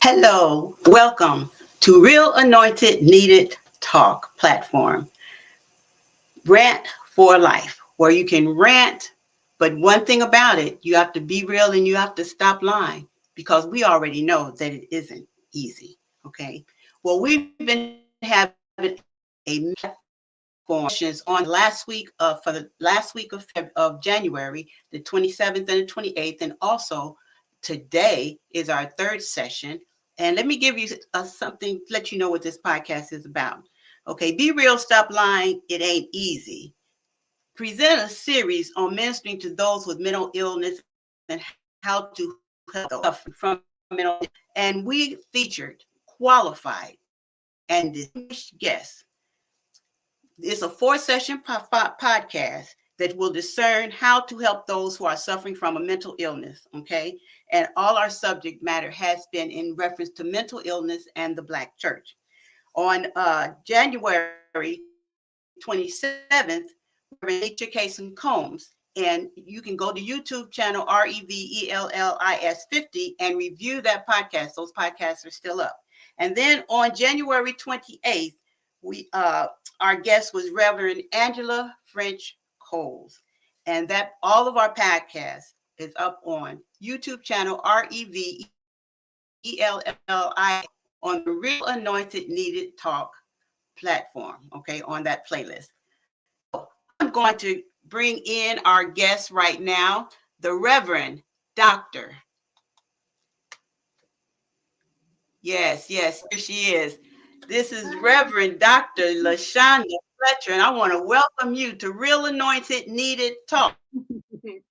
Hello, welcome to Real Anointed Needed Talk platform. Rant for life, where you can rant, but one thing about it, you have to be real and you have to stop lying because we already know that it isn't easy. Okay. Well, we've been having a sessions on for the last week of January, the 27th and the 28th, and also today is our third session. And let me give you something, let you know what this podcast is about. Okay, be real, stop lying. It ain't easy. Present a series on ministering to those with mental illness and how to help those suffering from mental illness. And we featured qualified and distinguished guests. It's a 4-session podcast that will discern how to help those who are suffering from a mental illness. Okay. And all our subject matter has been in reference to mental illness and the Black church. On January 27th, Reverend Nature Casey Combs. And you can go to YouTube channel REVELLIS 50 and review that podcast. Those podcasts are still up. And then on January 28th, our guest was Reverend Angela French Coles. And that all of our podcasts is up on YouTube channel REVELLIS on the Real Anointed Needed Talk platform, okay, on that playlist. I'm going to bring in our guest right now, the Reverend Dr. Yes, here she is. This is Reverend Dr. LaShonda Fletcher, and I want to welcome you to Real Anointed Needed Talk.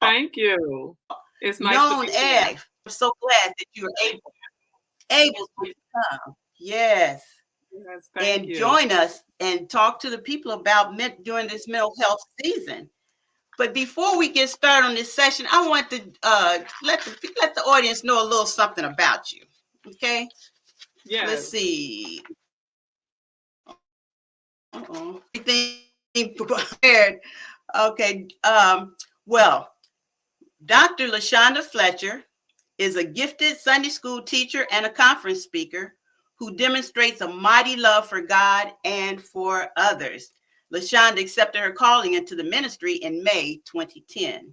Thank you. It's nice known to be here. as. I'm so glad that you are able to come. Yes. Yes, And thank you. join us and talk to the people about during this mental health season. But before we get started on this session, I want to let the audience know a little something about you. Okay. Yes. Let's see. Everything prepared. Okay. Well, Dr. LaShonda Fletcher is a gifted Sunday school teacher and a conference speaker who demonstrates a mighty love for God and for others. LaShonda accepted her calling into the ministry in May 2010.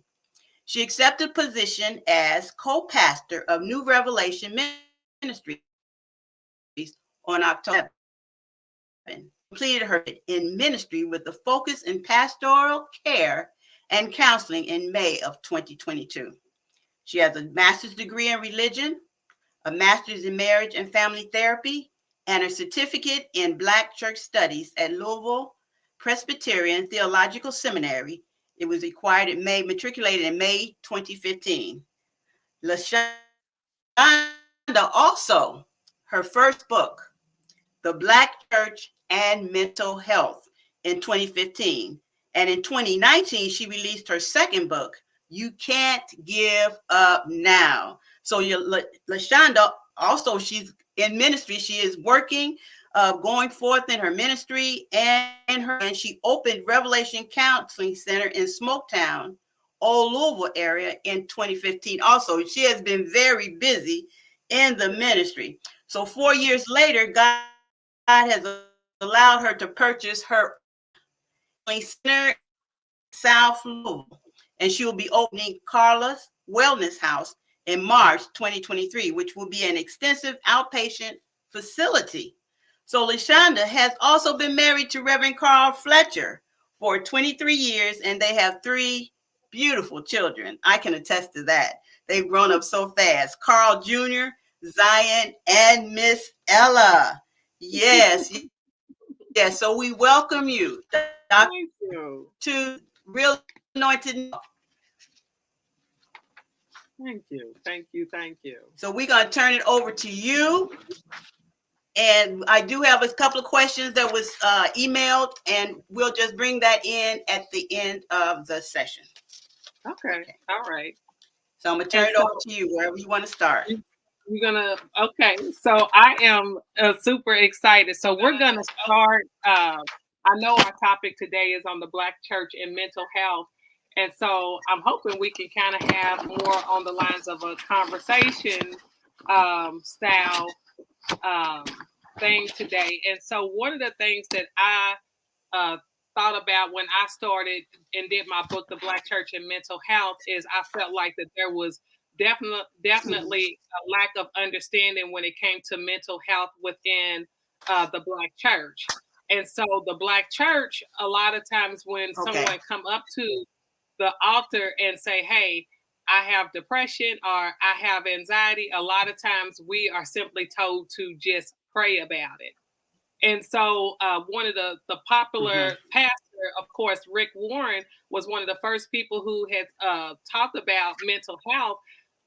She accepted position as co-pastor of New Revelation Ministries on October 7. Completed her in ministry with a focus in pastoral care and counseling in May of 2022. She has a master's degree in religion, a master's in marriage and family therapy, and a certificate in Black church studies at Louisville Presbyterian Theological Seminary. It was matriculated in May 2015. LaShonda also, her first book, The Black Church and Mental Health, in 2015. And in 2019, she released her second book, You Can't Give Up Now. So LaShonda, also, she's in ministry. She is working, going forth in her ministry, and she opened Revelation Counseling Center in Smoketown, Old Louisville area in 2015. Also, she has been very busy in the ministry. So 4 years later, God has allowed her to purchase her center South Louisville, and she will be opening Carla's Wellness House in March 2023, which will be an extensive outpatient facility. So LaShonda has also been married to Reverend Carl Fletcher for 23 years, and they have 3 beautiful children. I can attest to that. They've grown up so fast. Carl Jr., Zion, and Miss Ella. Yes. So we welcome you, Dr. Thank you. to Real Anointed. Thank you. Thank you. Thank you. So we're going to turn it over to you. And I do have a couple of questions that was emailed, and we'll just bring that in at the end of the session. Okay. All right. So I'm going to turn it over to you, wherever you want to start. We're gonna. Okay. So I am super excited. So we're gonna start. I know our topic today is on the Black church and mental health. And so I'm hoping we can kind of have more on the lines of a conversation style um, thing today. And so one of the things that I uh, thought about when I started and did my book, The Black Church and Mental Health, is I felt like that there was Mhm. definitely a lack of understanding when it came to mental health within the Black church. And so the Black church, a lot of times when Okay. someone come up to the altar and say, hey, I have depression or I have anxiety, a lot of times we are simply told to just pray about it. And so one of the Mhm. popular pastor, of course, Rick Warren, was one of the first people who had talked about mental health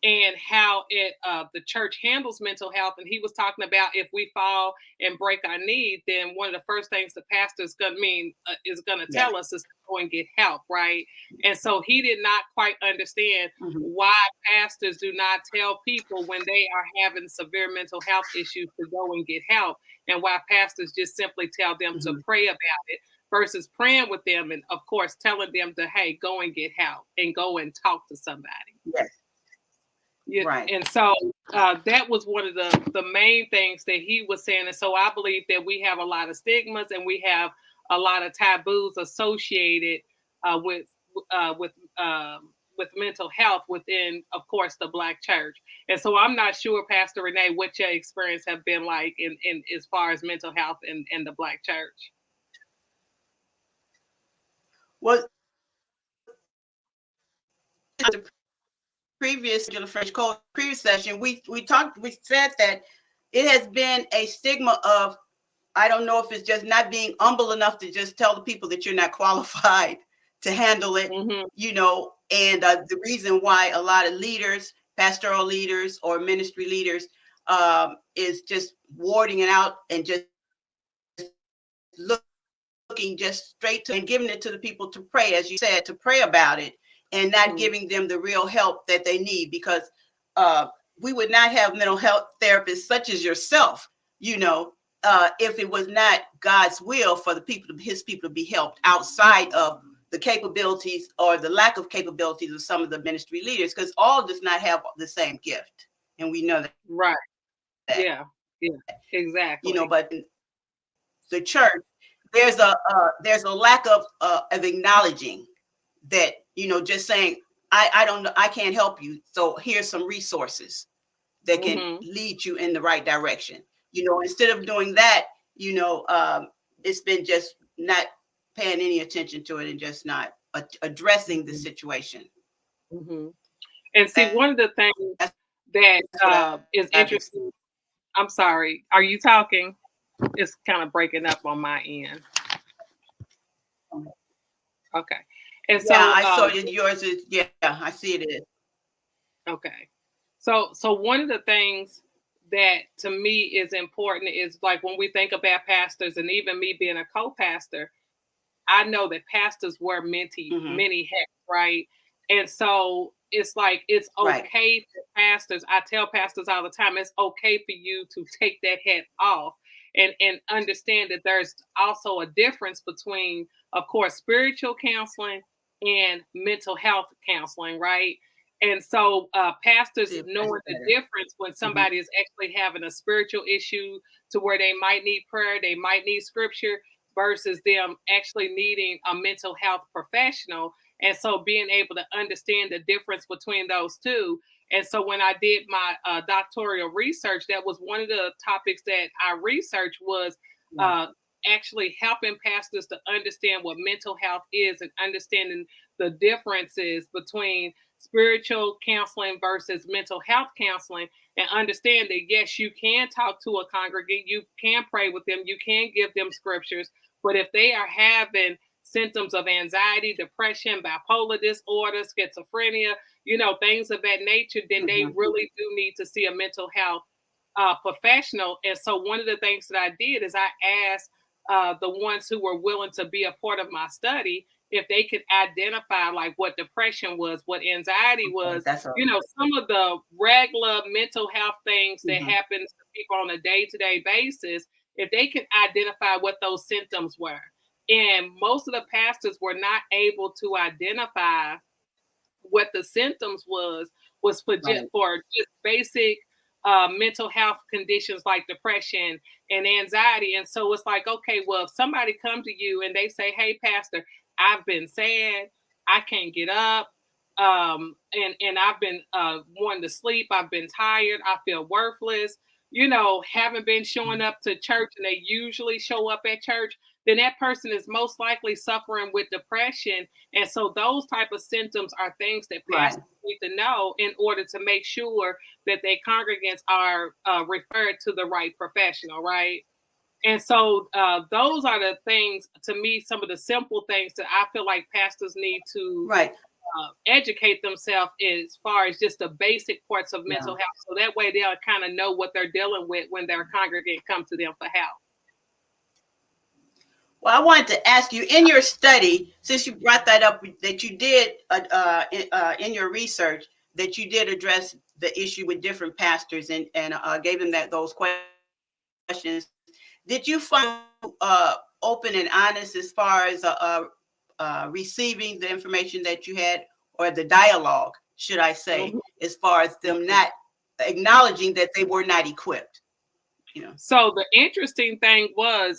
and how the church handles mental health. And he was talking about if we fall and break our knee, then one of the first things the pastor is gonna Yeah. tell us is to go and get help, right? And so he did not quite understand Mhm. why pastors do not tell people when they are having severe mental health issues to go and get help, and why pastors just simply tell them to Mhm. pray about it versus praying with them and of course telling them to, hey, go and get help and go and talk to somebody. Yes. Yeah, Right. and so that was one of the main things that he was saying. And so I believe that we have a lot of stigmas and we have a lot of taboos associated uh, with uh, with with mental health within, of course, the Black church. And so I'm not sure, Pastor Rene'e, what your experience have been like in as far as mental health in the Black church. Well, the previous the French Code previous session, we said that it has been a stigma of, I don't know if it's just not being humble enough to just tell the people that you're not qualified to handle it, Mm-hmm. and the reason why a lot of leaders, pastoral leaders or ministry leaders, is just warding it out and just looking just straight to and giving it to the people to pray, as you said, to pray about it and not Mm-hmm. giving them the real help that they need, because uh, we would not have mental health therapists such as yourself, if it was not God's will for his people to be helped outside of the capabilities or the lack of capabilities of some of the ministry leaders, because all does not have the same gift. And we know Right. that, Yeah. Yeah. Exactly. but the church, there's a lack of acknowledging that, just saying, I don't know, I can't help you, so here's some resources that can Mm-hmm. lead you in the right direction. Instead of doing that, it's been just not paying any attention to it and just not addressing the Mm-hmm. situation. Mm-hmm. And see, That's one of the things that what is I've been. interesting. I'm sorry. Are you talking? It's kind of breaking up on my end. Okay. And Yeah, so, I saw it. Yours is, yeah, I see it is. okay. So one of the things that to me is important is like when we think about pastors, and even me being a co-pastor, I know that pastors wear Hmm. many hats, right? And so it's like it's Right. okay for pastors. I tell pastors all the time, it's okay for you to take that hat off and understand that there's also a difference between, of course, spiritual counseling and mental health counseling, right? And so pastors See if that's knowing the better. difference when Hmm. somebody is actually having a spiritual issue to where they might need prayer, they might need scripture, versus them actually needing a mental health professional. And so being able to understand the difference between those two. And so when I did my doctoral research, that was one of the topics that I researched was Yeah. uh, actually helping pastors to understand what mental health is and understanding the differences between spiritual counseling versus mental health counseling, and understand that yes, you can talk to a congregant, you can pray with them, you can give them scriptures, but if they are having symptoms of anxiety, depression, bipolar disorder, schizophrenia, things of that nature, then they Hmm. really do need to see a mental health professional. And so one of the things that I did is I asked the ones who were willing to be a part of my study if they could identify like what depression was, what anxiety Okay, was, that's all. some of the regular mental health things that Hmm. happen to people on a day-to-day basis, if they could identify what those symptoms were. And most of the pastors were not able to identify what the symptoms was for Right. just basic mental health conditions like depression and anxiety. And so it's like, okay, well, if somebody comes to you and they say, hey, Pastor, I've been sad, I can't get up, and I've been wanting to sleep, I've been tired, I feel worthless, haven't been showing up to church, and they usually show up at church, then that person is most likely suffering with depression. And so those type of symptoms are things that Right. pastors need to know in order to make sure that their congregants are referred to the right professional, right? And so those are the things, to me, some of the simple things that I feel like pastors need to Right. educate themselves as far as just the basic parts of mental Yeah. health. So that way they'll kind of know what they're dealing with when their congregant comes to them for help. Well, I wanted to ask you, in your study, since you brought that up, that you did in your research, that you did address the issue with different pastors and gave them those questions. Did you find open and honest as far as receiving the information that you had, or the dialogue, should I say, as far as them not acknowledging that they were not equipped? So the interesting thing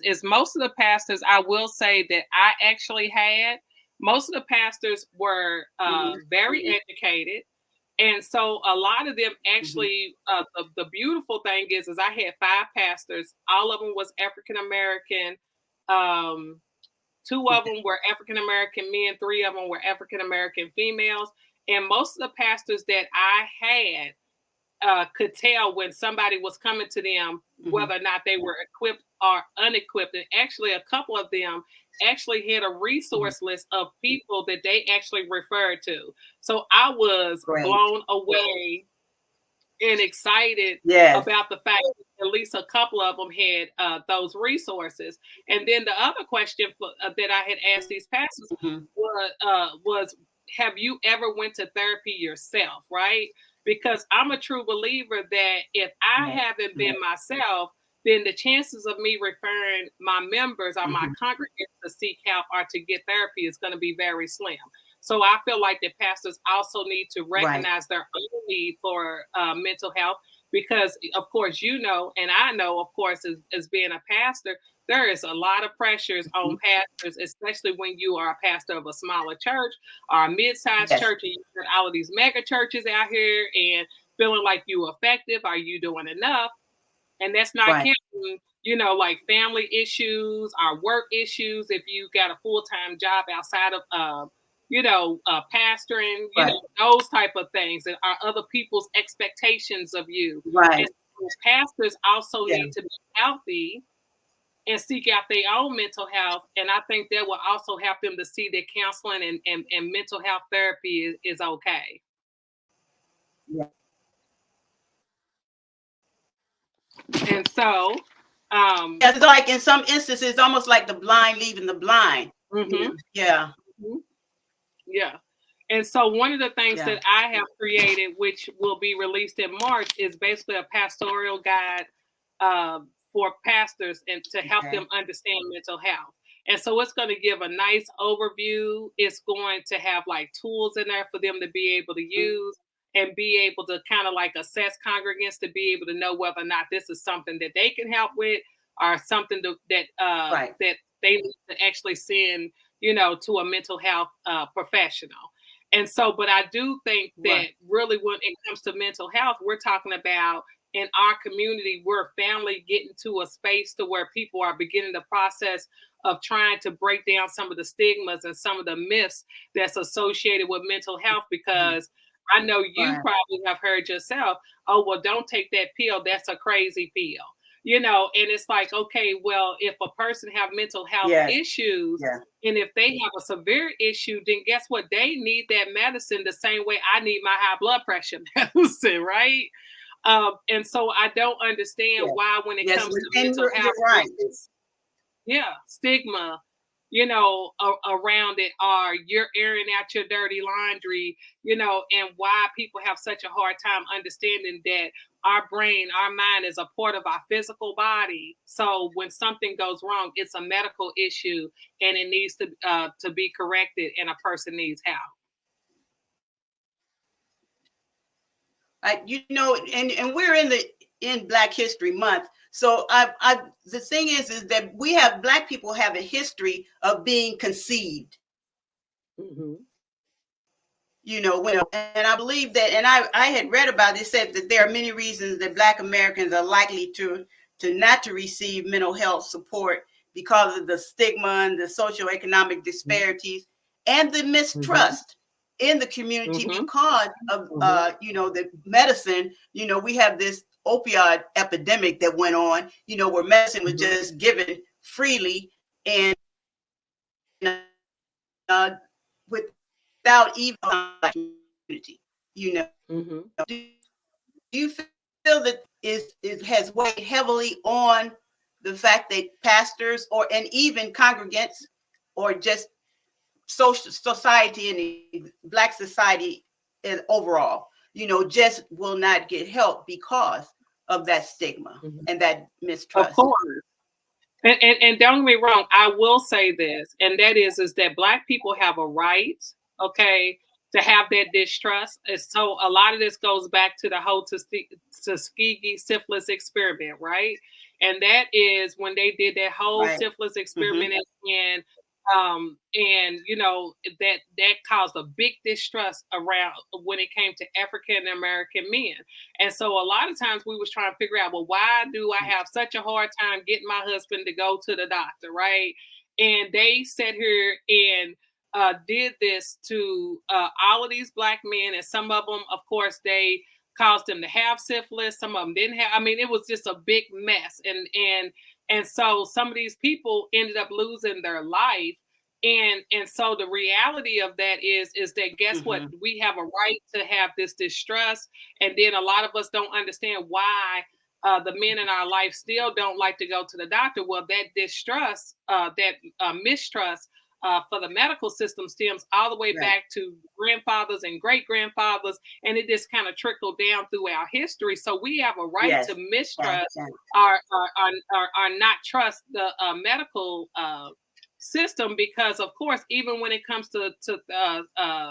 is most of the pastors, I will say that I actually had, most of the pastors were very educated. And so a lot of them actually, the beautiful thing is I had 5 pastors. All of them was African American. 2 of them were African American men. 3 of them were African American females. And most of the pastors that I had could tell when somebody was coming to them, whether or not they were equipped or unequipped. And actually, a couple of them actually had a resource list of people that they actually referred to. So I was blown away and excited about the fact that at least a couple of them had those resources. And then the other question that I had asked these pastors was, have you ever went to therapy yourself, right? Because I'm a true believer that if I haven't been myself, then the chances of me referring my members or my congregants to seek help or to get therapy is going to be very slim. So I feel like that pastors also need to recognize their own need for mental health, because of course, and I know, of course, as being a pastor, there is a lot of pressures on pastors, especially when you are a pastor of a smaller church or a mid-sized church, and you got all of these mega churches out here and feeling like you effective. Are you doing enough? And that's not counting, like family issues or work issues. If you got a full-time job outside of, pastoring, those type of things, and are other people's expectations of you. And so pastors also need to be healthy and seek out their own mental health. And I think that will also help them to see that counseling and mental health therapy is okay. And so, it's like in some instances, it's almost like the blind leading the blind. Yeah. Yeah. And so one of the things that I have created, which will be released in March, is basically a pastoral guide for pastors and to help them understand mental health. And so it's going to give a nice overview. It's going to have like tools in there for them to be able to use and be able to kind of like assess congregants to be able to know whether or not this is something that they can help with, or something that they need to actually send, to a mental health professional. And so, but I do think that really when it comes to mental health, we're talking about in our community, we're family getting to a space to where people are beginning the process of trying to break down some of the stigmas and some of the myths that's associated with mental health. Because I know you probably have heard yourself, oh, well, don't take that pill. That's a crazy pill. And it's like, okay, well, if a person have mental health issues, and if they have a severe issue, then guess what? They need that medicine the same way I need my high blood pressure medicine, right? And so I don't understand why when it comes to mental health, stigma, around it, or you're airing out your dirty laundry, and why people have such a hard time understanding that our brain, our mind is a part of our physical body. So when something goes wrong, it's a medical issue and it needs to be corrected, and a person needs help. And we're in Black History Month. So the thing is that Black people have a history of being conceived. Mm-hmm. And I believe that, and I had read about it, said that there are many reasons that Black Americans are likely to not to receive mental health support because of the stigma and the socioeconomic disparities and the mistrust in the community because of the medicine. We have this opioid epidemic that went on, where medicine was just given freely and without even community. Do you feel that it has weighed heavily on the fact that pastors and even congregants or just social society and the Black society overall, just will not get help because of that stigma and that mistrust? Of course. And don't get me wrong, I will say this, and that is that Black people have a right, okay, to have that distrust. And so a lot of this goes back to the whole Tuskegee syphilis experiment, right? And that is when they did that whole syphilis experiment and that caused a big distrust around when it came to African American men. And so a lot of times we was trying to figure out, well, why do I have such a hard time getting my husband to go to the doctor, right? And they sat here and did this to all of these Black men, and some of them, of course, they caused them to have syphilis. Some of them didn't have. I mean, it was just a big mess, and so some of these people ended up losing their life. And so the reality of that is that guess what? We have a right to have this distrust, and then a lot of us don't understand why the men in our life still don't like to go to the doctor. Well, that distrust, that mistrust for the medical system stems all the way back to grandfathers and great grandfathers, and it just kind of trickled down through our history. So we have a right to mistrust or not trust the medical system, because of course, even when it comes to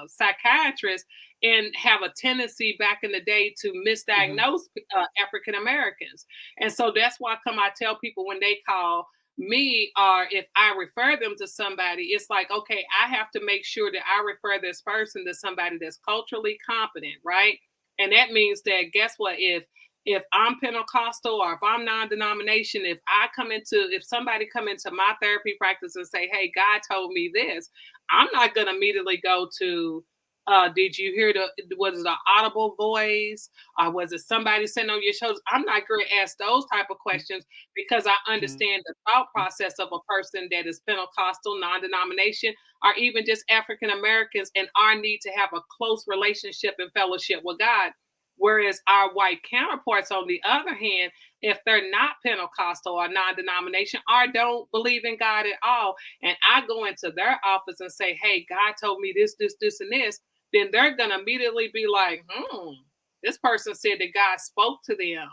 psychiatrists, and have a tendency back in the day to misdiagnose African Americans. And so that's why I tell people when they call me, or if I refer them to somebody, it's like, okay, I have to make sure that I refer this person to somebody that's culturally competent, right? And that means that guess what? If I'm Pentecostal or if I'm non-denomination, if somebody come into my therapy practice and say, hey, God told me this, I'm not going to immediately go to, did you hear was it an audible voice, or was it somebody sitting on your shoulders? I'm not going to ask those type of questions, because I understand the thought process of a person that is Pentecostal, non-denomination, or even just African Americans, and our need to have a close relationship and fellowship with God. Whereas our white counterparts, on the other hand, if they're not Pentecostal or non-denomination or don't believe in God at all, and I go into their office and say, hey, God told me this, this, this, and this, then they're going to immediately be like, this person said that God spoke to them,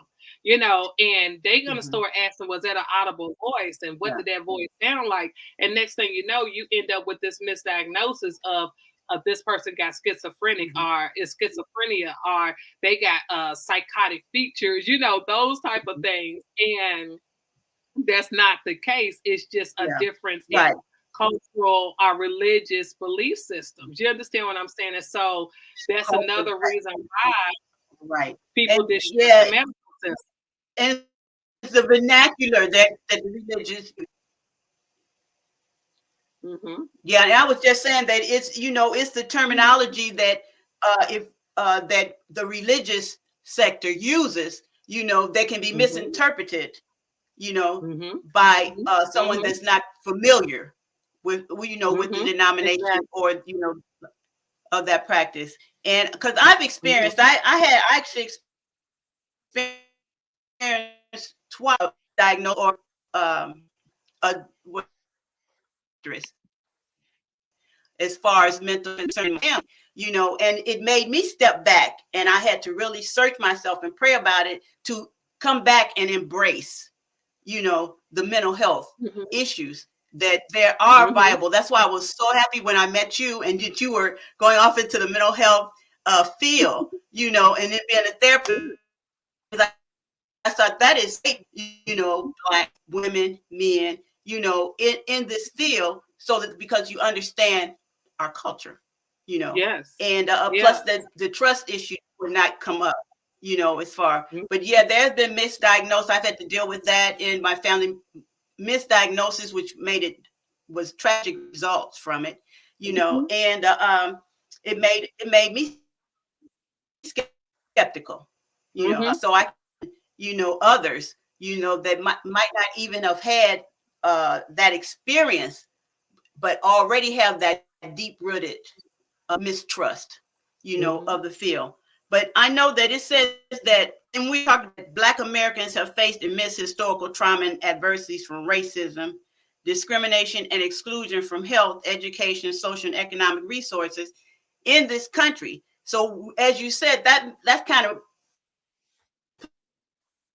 and they're going to start asking, was that an audible voice? And what did that voice sound like? And next thing you know, you end up with this misdiagnosis of this person got schizophrenic or is schizophrenia, or they got psychotic features, those type of things. And that's not the case. It's just a difference in cultural or religious belief systems. You understand what I'm saying? And so that's another reason why people distrust the medical system. And it's the vernacular that the religious. Yeah, and I was just saying that it's it's the terminology that that the religious sector uses, that can be misinterpreted, by someone that's not familiar with with the denomination or of that practice. And because I've experienced, I actually experienced twice diagnosed or a as far as mental concern, and it made me step back, and I had to really search myself and pray about it to come back and embrace, the mental health issues that there are viable. That's why I was so happy when I met you and that you were going off into the mental health feel, you know, and then being a therapist, I thought that is great, you know, Black women, men, you know, in this field, so that because you understand our culture, you know, Yes. and plus Yeah. the trust issue will not come up, you know, as far. Mhm. But yeah, there's been misdiagnosed. I've had to deal with that in my family, misdiagnosis, which made it was tragic results from it, you know, Mhm. and it made me skeptical, you know, Mhm. so I, you know, others, you know, that might not even have had that experience, but already have that deep rooted mistrust, you know, of Mhm. the field. But I know that it says that, and we talked that Black Americans have faced immense historical trauma and adversities from racism, discrimination, and exclusion from health, education, social, and economic resources in this country. So, as you said, that kind of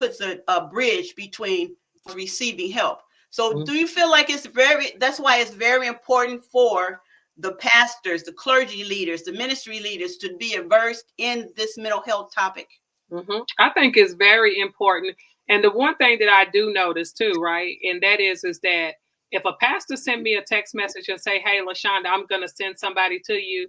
puts a bridge between receiving help. So do you feel like that's why it's very important for the pastors, the clergy leaders, the ministry leaders to be versed in this mental health topic? I think it's very important. And the one thing that I do notice too, right, and that is that if a pastor send me a text message and say, "Hey, LaShonda, I'm going to send somebody to you,"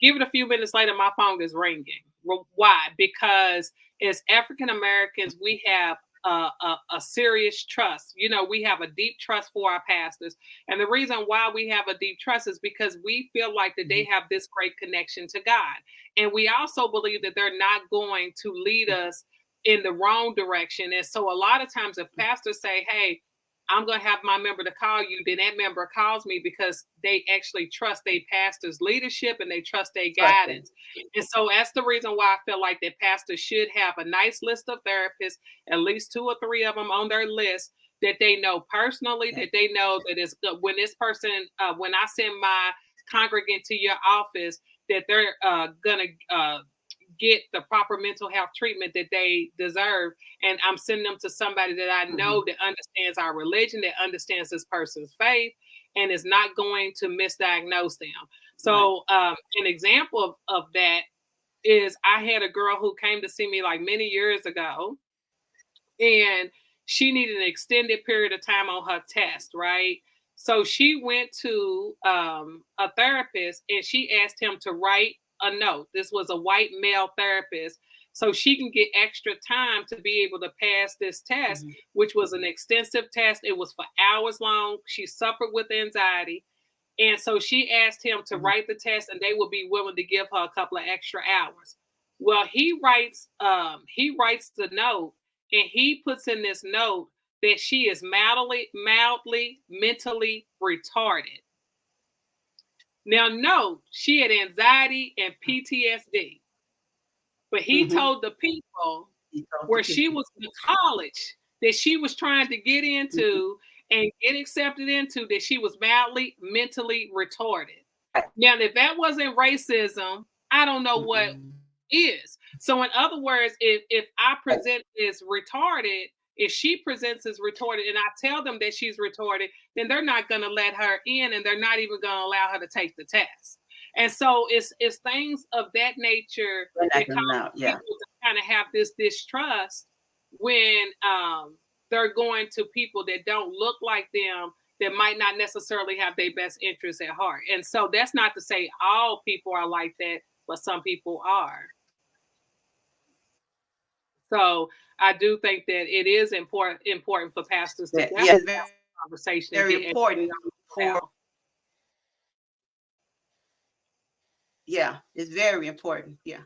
give it a few minutes later, my phone is ringing. Why? Because as African Americans, we have a serious trust. You know, we have a deep trust for our pastors. And the reason why we have a deep trust is because we feel like that they have this great connection to God. And we also believe that they're not going to lead us in the wrong direction. And so a lot of times if pastors say, "Hey, I'm going to have my member to call you," then that member calls me because they actually trust their pastor's leadership and they trust their Trusting. guidance. And so that's the reason why I feel like that pastors should have a nice list of therapists, at least 2 or 3 of them on their list that they know personally, Okay. that they know that it's good. When this person, when I send my congregant to your office, that they're going to get the proper mental health treatment that they deserve. And I'm sending them to somebody that I know Mhm. that understands our religion, that understands this person's faith, and is not going to misdiagnose them. Right. So, an example of that is I had a girl who came to see me like many years ago, and she needed an extended period of time on her test, right? So she went to a therapist and she asked him to write a note. This was a white male therapist. So she can get extra time to be able to pass this test, Mhm. which was an extensive test. It was for hours long. She suffered with anxiety. And so she asked him to Mhm. write the test and they would be willing to give her a couple of extra hours. Well, he writes the note and he puts in this note that she is mildly mentally retarded. Now, note she had anxiety and PTSD, but he Mhm. told the people He told the where she people. was in college that she was trying to get Mhm. into and get accepted into that she was mildly mentally retarded. Right. Now, if that wasn't racism, I don't know what Mhm. is. So, in other words, if I Right. present as retarded, if she presents as retarded, and I tell them that she's retarded, then they're not going to let her in, and they're not even going to allow her to take the test. And so, it's things of that nature We're not that gonna cause allow. Yeah. people to kind of have this distrust when they're going to people that don't look like them, that might not necessarily have their best interests at heart. And so that's not to say all people are like that, but some people are. So I do think that it is important for pastors to Yeah. definitely Yeah. It's have very, some conversation and very get educated important on mental for. health. Yeah. It's very important. Yeah.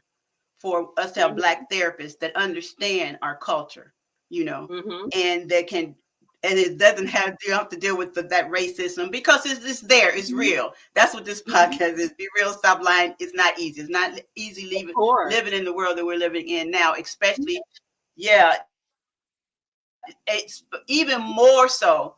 For us to have Mhm. Black therapists that understand our culture, you know, Mhm. and that can, and it doesn't have, you don't have to deal with that racism because it's there, it's Mhm. real. That's what this Mhm. podcast is. Be real, stop lying. It's not easy. It's not easy Of living course. in the world that we're living in now, especially, yeah, it's even more so.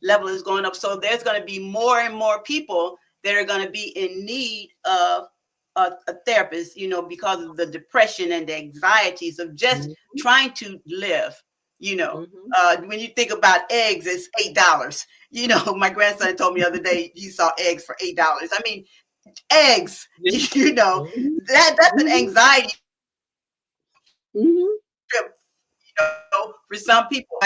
Level is going up. So there's going to be more and more people that are going to be in need of a therapist, you know, because of the depression and the anxieties of just Mhm. trying to live, you know. Mhm. When you think about eggs, it's $8. You know, my grandson told me the other day he saw eggs for $8. I mean, eggs. Yeah. You know, that's an Mhm. anxiety Mhm. trip. For some people,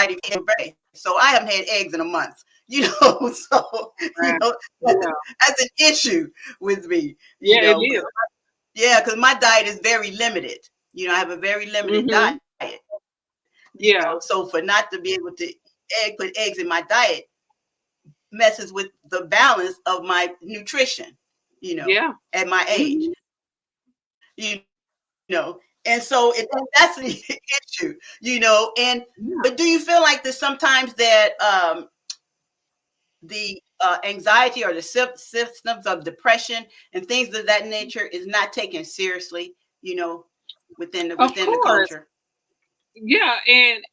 so I haven't had eggs in a month. So Right. Yeah. that's an issue with me. Yeah, it is. Yeah, because my diet is very limited. I have a very limited Mhm. diet. Yeah. So for not to be able to put eggs in my diet messes with the balance of my nutrition. Yeah. At my age. Mhm. And that's the issue. And Yeah. but do you feel like that sometimes that the anxiety or the symptoms of depression and things of that nature is not taken seriously, Of within the course. culture? Yeah, and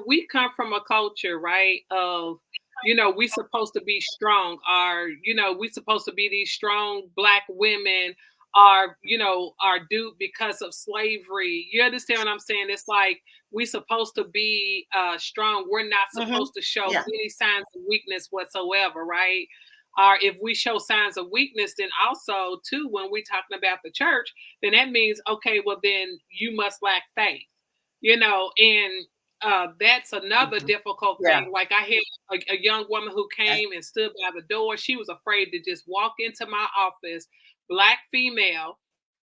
we come from a culture, right, of we supposed to be strong, are we supposed to be these strong black women are due because of slavery. You understand what I'm saying? It's like we supposed to be strong. We're not Mm-hmm. supposed to show Yeah. any signs of weakness whatsoever, right? Or if we show signs of weakness, then also too, when we're talking about the church, then that means, okay, well then you must lack faith, and that's another Mm-hmm. difficult Yeah. thing. Like I had a young woman who That's, came and stood by the door. She was afraid to just walk into my office, black female.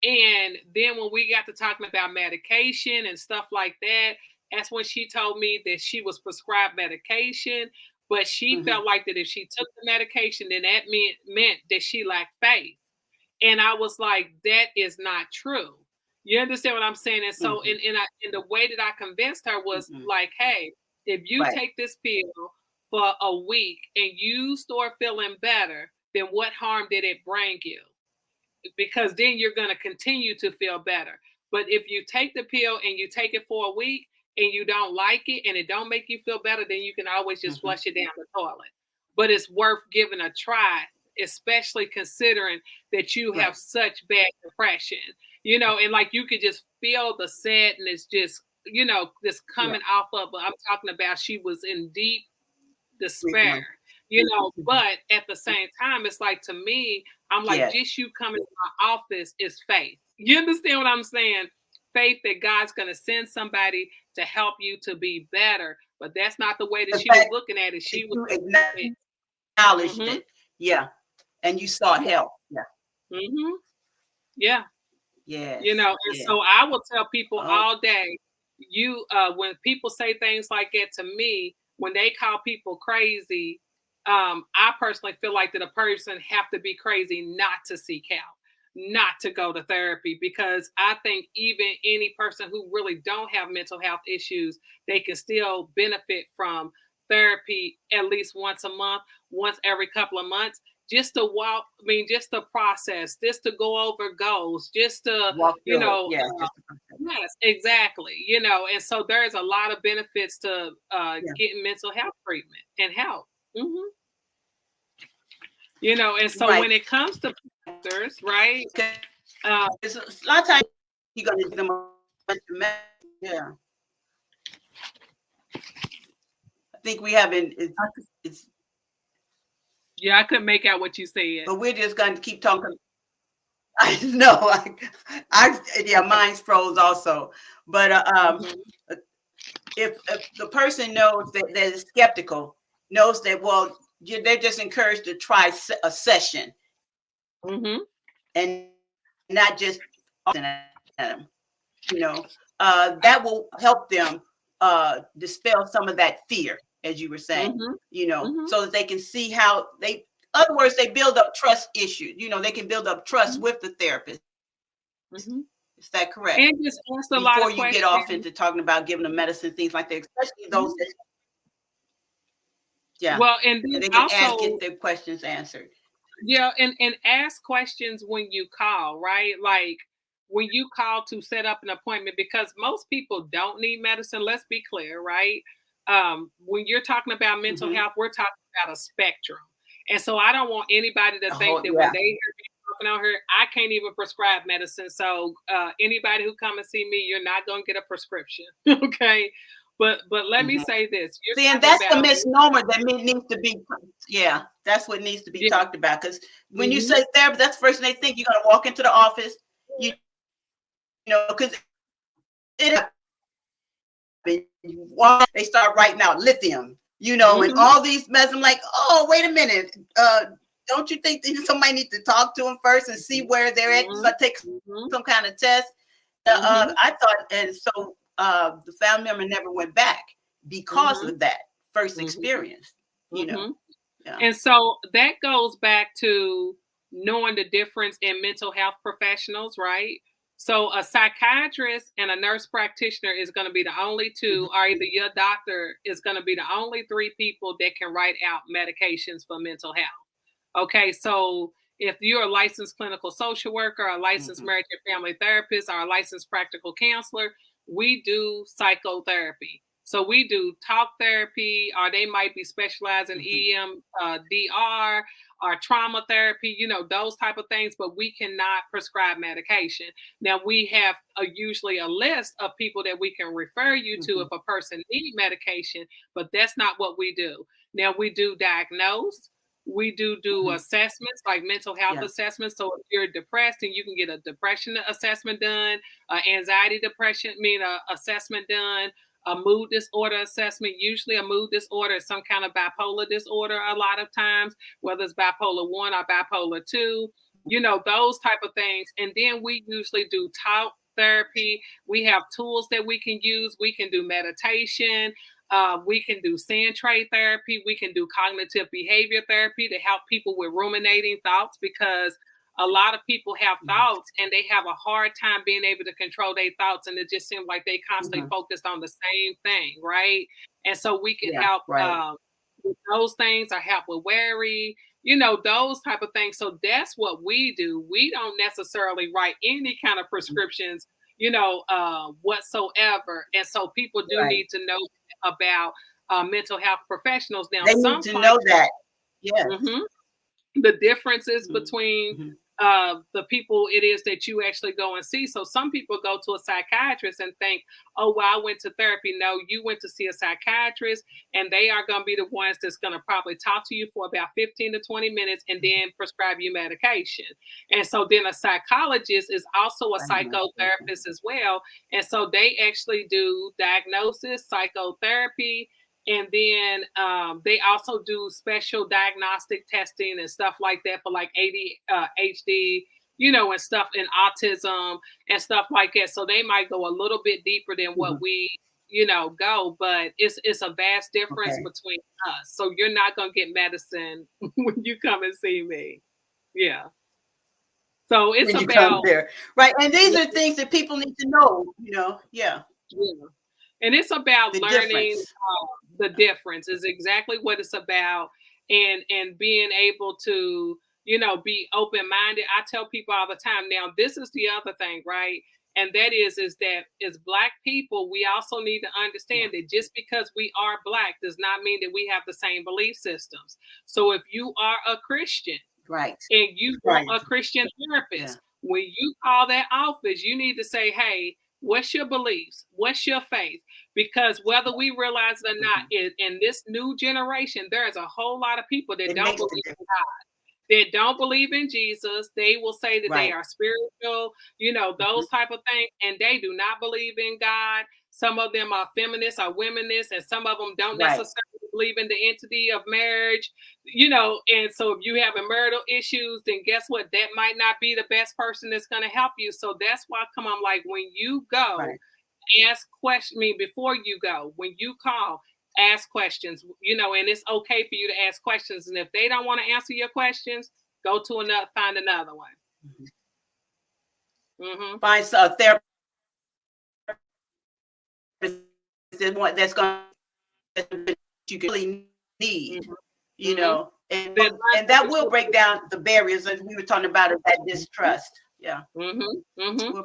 And then when we got to talking about medication and stuff like that, that's when she told me that she was prescribed medication, but she mm-hmm. felt like that if she took the medication, then that meant that she lacked faith. And I was like, that is not true. You understand what I'm saying? And so, Mm-hmm. and the way that I convinced her was Mm-hmm. like, hey, if you Right. take this pill for a week and you start feeling better, then what harm did it bring you? Because then you're going to continue to feel better. But if you take the pill and you take it for a week and you don't like it and it don't make you feel better, then you can always just Mm-hmm. flush it down the toilet. But it's worth giving a try, especially considering that you have Right. such bad depression, and like you could just feel the sadness just Yeah. coming off of her. I'm talking about she was in deep despair, Mm-hmm. but at the same time, it's like to me, I'm like, Yes. just you coming to my office is faith. You understand what I'm saying? Faith that God's going to send somebody to help you to be better. But that's not the way that The she was fact looking at it. that She was you looking at acknowledged it. it. Yeah. And you sought Yeah. help. Yeah. Hmm. Yeah. Yes. And Yeah. so I will tell people Oh. all day, when people say things like that to me, when they call people crazy, I personally feel like that a person have to be crazy not to seek help, not to go to therapy, because I think even any person who really don't have mental health issues, they can still benefit from therapy at least once a month, once every couple of months, just to walk, I mean, just to process, just to go over goals, just to, Walk you through it. know, Yeah. uh, yes, exactly. And so there's a lot of benefits to Yeah. getting mental health treatment and help. hmm and so Right. when it comes to pastors, right? Uh, Because a lot of times you're going to give them a bunch of yeah. I think we haven't. It's yeah, I couldn't make out what you said. but we're just going to keep talking. I know. Yeah, mine's froze also. But Hmm. if the person knows that is skeptical, knows that well, they're just encouraged to try a session Hmm. and not just at them. That will help them dispel some of that fear, as you were saying, Hmm. Hmm. so that they can see how they, other words, they build up trust issues. They can build up trust with the therapist. Hmm. Is that correct? And just ask a lot Before of you get off questions. into talking about giving them medicine, things like that, especially those Mhm. that, yeah, Well, and and then they can ask, get also, their questions answered. yeah, and ask questions when you call, right? Like when you call to set up an appointment, because most people don't need medicine. Let's be clear, right? When you're talking about mental Mm-hmm. health, we're talking about a spectrum, and so I don't want anybody to The think whole, that when yeah, they hear me talking on here, I can't even prescribe medicine. So anybody who come and see me, you're not gonna get a prescription, okay? But let me Mhm. say this. You're See, and talking that's the about misnomer that needs to be, yeah, that's what needs to be yeah. talked about. Because when you Mm-hmm. say therapy, that's the first thing they think. You're gonna walk into the office, you know, because it they start writing out lithium, and Mm-hmm. all these meds. I'm like, oh, wait a minute. Don't you think that somebody needs to talk to them first and see where they're at? So take Mm-hmm. some kind of test. Mm-hmm. I thought, and so the family member never went back because Mm-hmm. of that first Mm-hmm. experience. Mm-hmm. Yeah. And so that goes back to knowing the difference in mental health professionals, right? So a psychiatrist and a nurse practitioner is going to be the only two, or either your doctor is going to be the only three people that can write out medications for mental health. Okay, so if you're a licensed clinical social worker, a licensed Mm-hmm. marriage and family therapist, or a licensed practical counselor, we do psychotherapy. So we do talk therapy, or they might be specialized in Mm-hmm. EMDR or trauma therapy, those type of things, but we cannot prescribe medication. Now we have usually a list of people that we can refer you to Mm-hmm. if a person needs medication, but that's not what we do. Now we do diagnose. We do Mm-hmm. assessments like mental health Yeah. assessments. So if you're depressed, and you can get a depression assessment done, anxiety depression, assessment done, a mood disorder assessment. Usually a mood disorder is some kind of bipolar disorder a lot of times, whether it's bipolar 1 or bipolar 2, those type of things. And then we usually do talk therapy. We have tools that we can use. We can do meditation. We can do sand tray therapy. We can do cognitive behavior therapy to help people with ruminating thoughts, because a lot of people have thoughts and they have a hard time being able to control their thoughts. And it just seems like they constantly Mm-hmm. focused on the same thing, right? And so we can Yeah. help Right. with those things, or help with worry, those type of things. So that's what we do. We don't necessarily write any kind of prescriptions, whatsoever. And so people do Right. need to know about mental health professionals. Now, They need some to clients, know that. Yes. mhm, the differences between Mm-hmm. the people it is that you actually go and see. So some people go to a psychiatrist and think, oh, well, I went to therapy. No, you went to see a psychiatrist, and they are going to be the ones that's going to probably talk to you for about 15 to 20 minutes and then prescribe you medication. And so then a psychologist is also a psychotherapist as well. And so they actually do diagnosis, psychotherapy, and then they also do special diagnostic testing and stuff like that for like ADHD, and stuff in autism and stuff like that. So they might go a little bit deeper than Mm-hmm. what we, go, but it's a vast difference Okay. between us. So you're not gonna get medicine when you come and see me. Yeah. So it's When you come about there, right? And these are things that people need to know. Yeah, yeah. And it's about the learning difference. the difference is exactly what it's about, and being able to be open-minded. I tell people all the time. Now this is the other thing, right? And that is that as Black people, we also need to Yeah. understand that just because we are Black does not mean that we have the same belief systems. So if you are a Christian Right. and you want Right. a Christian Yeah. therapist, when you call that office, you need to say, hey, what's your beliefs? What's your faith? Because whether we realize it or not, Mm-hmm. in this new generation, there's a whole lot of people that It don't makes the believe difference. that don't believe in Jesus. They will say that they Right. are spiritual, Mm-hmm. those type of things, and they do not believe in God. Some of them are feminists or womanists, and some of them don't Right. necessarily believe in the entity of marriage, and so if you have marital issues, then guess what? That might not be the best person that's going to help you. So that's why come on, like when you go, Right. ask questions. I mean, before you go, when you call, ask questions, and it's okay for you to ask questions. And if they don't want to answer your questions, go to another, find another one. Mm-hmm. Mm-hmm. Find a therapist that's going to you can really need, Mm-hmm. and that will break down the barriers as we were talking about it, that distrust. Yeah, we'll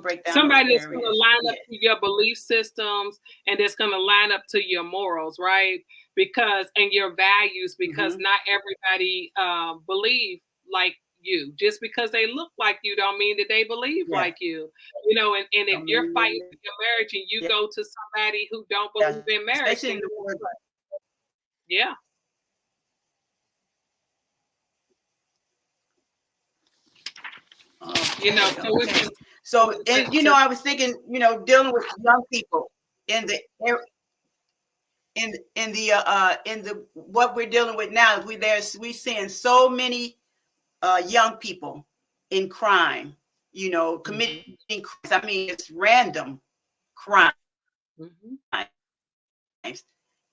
break down those Somebody that's going to barriers. line up Yeah. to your belief systems, and that's going to line up to your morals, right? And your values, because Mm-hmm. not everybody believe like you. Just because they look like you don't mean that they believe Yeah. like you. You know, and if you're fighting for your marriage and you go to somebody who don't believe in marriage, especially in the word. Yeah. You know, Okay, so okay. So, and you know, I was thinking, you know, dealing with young people in the in the what we're dealing with now, we seeing so many young people in crime, you know, committing crimes. I mean, it's random crime.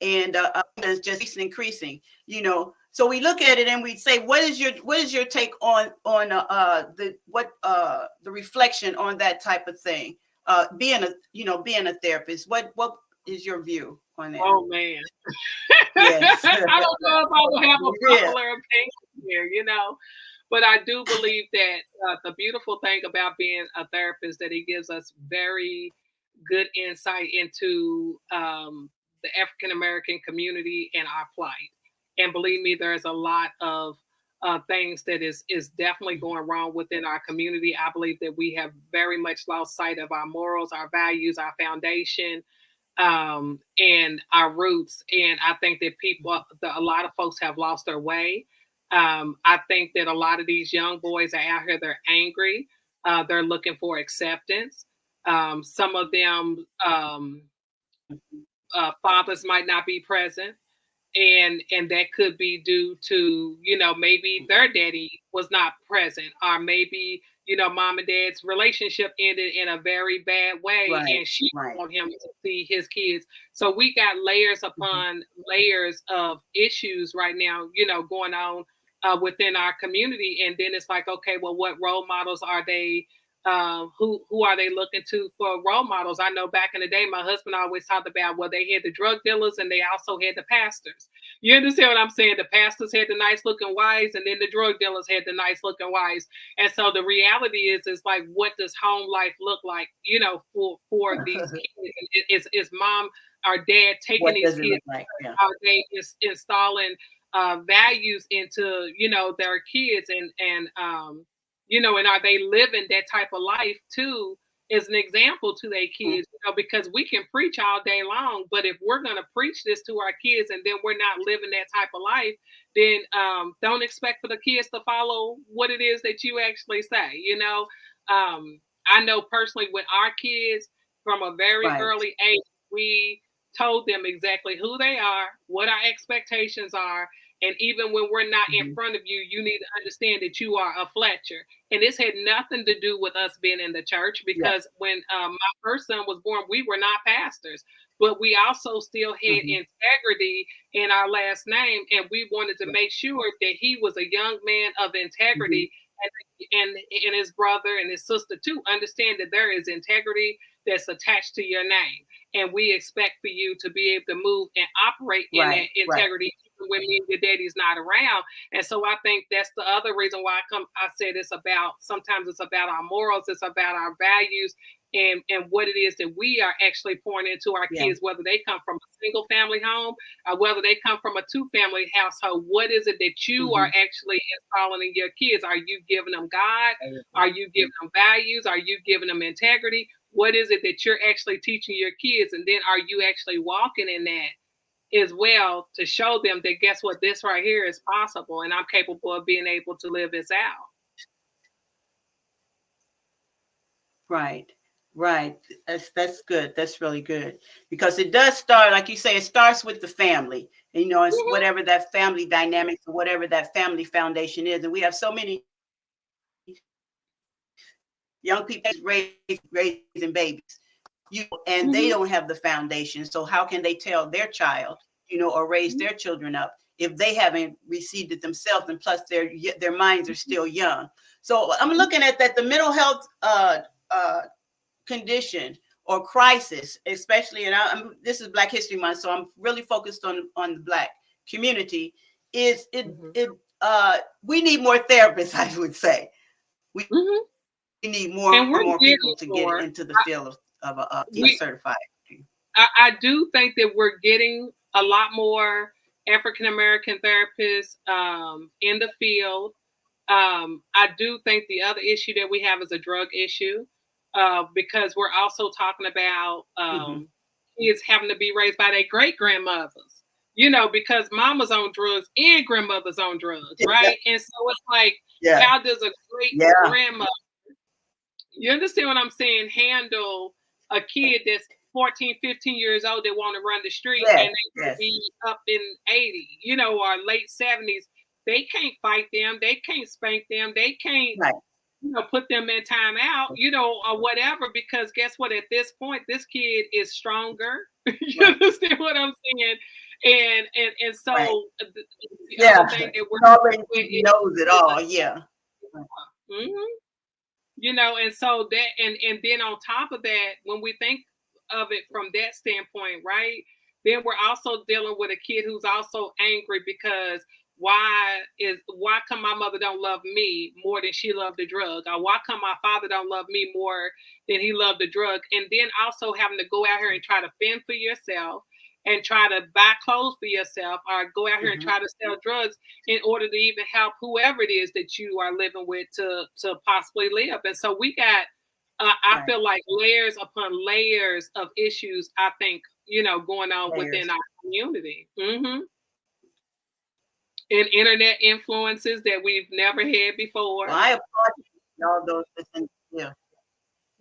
And it's just increasing, you know. So we look at it and we say, what is your take on the reflection on that type of thing? Being a therapist, what is your view on that? Oh man. Yes. I don't know if I will have a popular opinion here, you know. But I do believe that the beautiful thing about being a therapist that it gives us very good insight into the African American community and our plight. And believe me, there's a lot of things that is definitely going wrong within our community. I believe that we have very much lost sight of our morals, our values, our foundation, and our roots. And I think that a lot of folks have lost their way. I think that a lot of these young boys are out here, they're angry, they're looking for acceptance. Some of them, fathers might not be present, and that could be due to, you know, maybe their daddy was not present, or maybe, you know, mom and dad's relationship ended in a very bad way, Right, and she right. want him to see his kids. So we got layers upon layers of issues right now, you know, going on within our community. And then it's like, okay, well, what role models are they, who are they looking to for role models? I know back in the day, my husband always talked about, well, they had the drug dealers and they also had the pastors. You understand what I'm saying? The pastors had the nice looking wives, and then the drug dealers had the nice looking wives. And so the reality is like, what does home life look like, you know, for these kids? Is mom or dad taking What these does it kids? look like? Yeah. Are they installing values into, you know, their kids, and you know, and are they living that type of life too, as an example to their kids, you know, because we can preach all day long, but if we're going to preach this to our kids and then we're not living that type of life, then don't expect for the kids to follow what it is that you actually say, you know. I know personally with our kids from a very Right. early age, we told them exactly who they are, what our expectations are. And even when we're not in front of you, you need to understand that you are a Fletcher. And this had nothing to do with us being in the church, Yeah. because when my first son was born, we were not pastors, but we also still had integrity in our last name. And we wanted to make sure that he was a young man of integrity. And his brother and his sister too understand that there is integrity that's attached to your name, and we expect for you to be able to move and operate in that integrity even when your daddy's not around. And so I think that's the other reason why I said it's about, sometimes it's about our morals, it's about our values, and what it is that we are actually pouring into our kids, whether they come from a single family home or whether they come from a two-family household. What is it that you are actually installing in your kids? Are you giving them God? Are you giving them values? Are you giving them integrity? What is it that you're actually teaching your kids? And then are you actually walking in that as well, to show them that, guess what, this right here is possible and I'm capable of being able to live this out. Right. Right. That's good. That's really good, because it does start, like you say, it starts with the family. And, you know, it's whatever that family dynamics or whatever that family foundation is. And we have so many young people raising babies, and they don't have the foundation. So how can they tell their child, you know, or raise their children up if they haven't received it themselves? And plus their minds are still young. So I'm looking at that, the mental health condition or crisis, especially, and this is Black History Month, so I'm really focused on the Black community. Is we need more therapists, I would say. We need more and and we're more getting people to get more. into the field of certified. I do think that we're getting a lot more African American therapists in the field. I do think the other issue that we have is a drug issue, because we're also talking about Mhm. kids having to be raised by their great grandmothers, because mama's on drugs and grandmother's on drugs, Yeah, right? And so it's like, yeah, how does a great yeah. grandmother, you understand what I'm saying, handle a kid that's 14, 15 years old that want to run the street Yes, and they could yes. be up in 80, or late 70s. They can't fight them. They can't spank them. They can't, Right. put them in time out, or whatever, because guess what? At this point, this kid is stronger. You Right, understand what I'm saying? And right. so the Yeah. other thing that we're He already dealing with knows it is all. Yeah. Right. and so that, and then on top of that, when we think of it from that standpoint, right, then we're also dealing with a kid who's also angry because why come my mother don't love me more than she loved the drug, or why come my father don't love me more than he loved the drug, and then also having to go out here and try to fend for yourself and try to buy clothes for yourself, or go out here and Mhm. try to sell drugs in order to even help whoever it is that you are living with to possibly live. And so we got, I Right. feel like, layers upon layers of issues, I think, going on within Layers. our community. And internet influences that we've never had Well, before. I applaud you, all those listen. Yeah.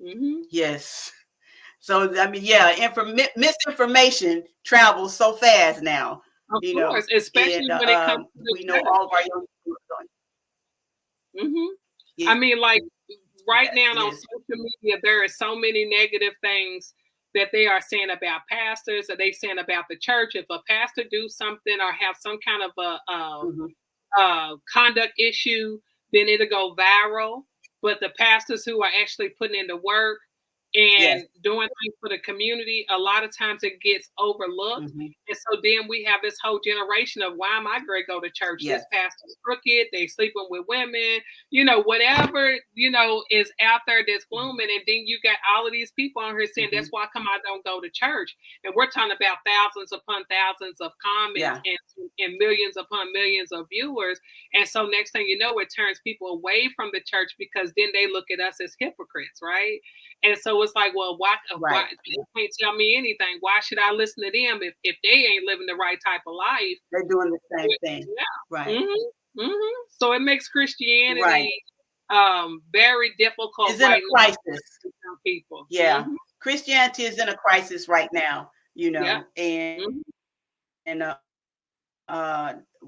hmm Yes. So I mean, yeah, misinformation travels so fast now, Of course, and especially when it comes to the we know all of our church. young people are going. hmm I Yes, mean, like, right now on yes. social media, there are so many negative things that they are saying about pastors, or they saying about the church. If a pastor do something or have some kind of Mhm. conduct issue, then it'll go viral. But the pastors who are actually putting in the work Yes. and doing things for the community, a lot of times it gets overlooked. Mhm. And so then we have this whole generation of, why am I going to go to church? Yes. This pastor's crooked. They sleeping with women, whatever, is out there that's Mhm. glooming. And then you got all of these people on here saying, Mhm. that's why come I don't go to church. And we're talking about thousands upon thousands of comments, Yeah. and millions upon millions of viewers. And so next thing you know, it turns people away from the church, because then they look at us as hypocrites, right? And so it's like, well, why Right. they can't tell me anything? Why should I listen to them if they ain't living the right type of life? They're doing the same thing. Yeah. Right. So it makes Right. Christianity very difficult Is in a right now crisis. for some people. Yeah. Christianity is in a crisis right now, Yeah. and hmm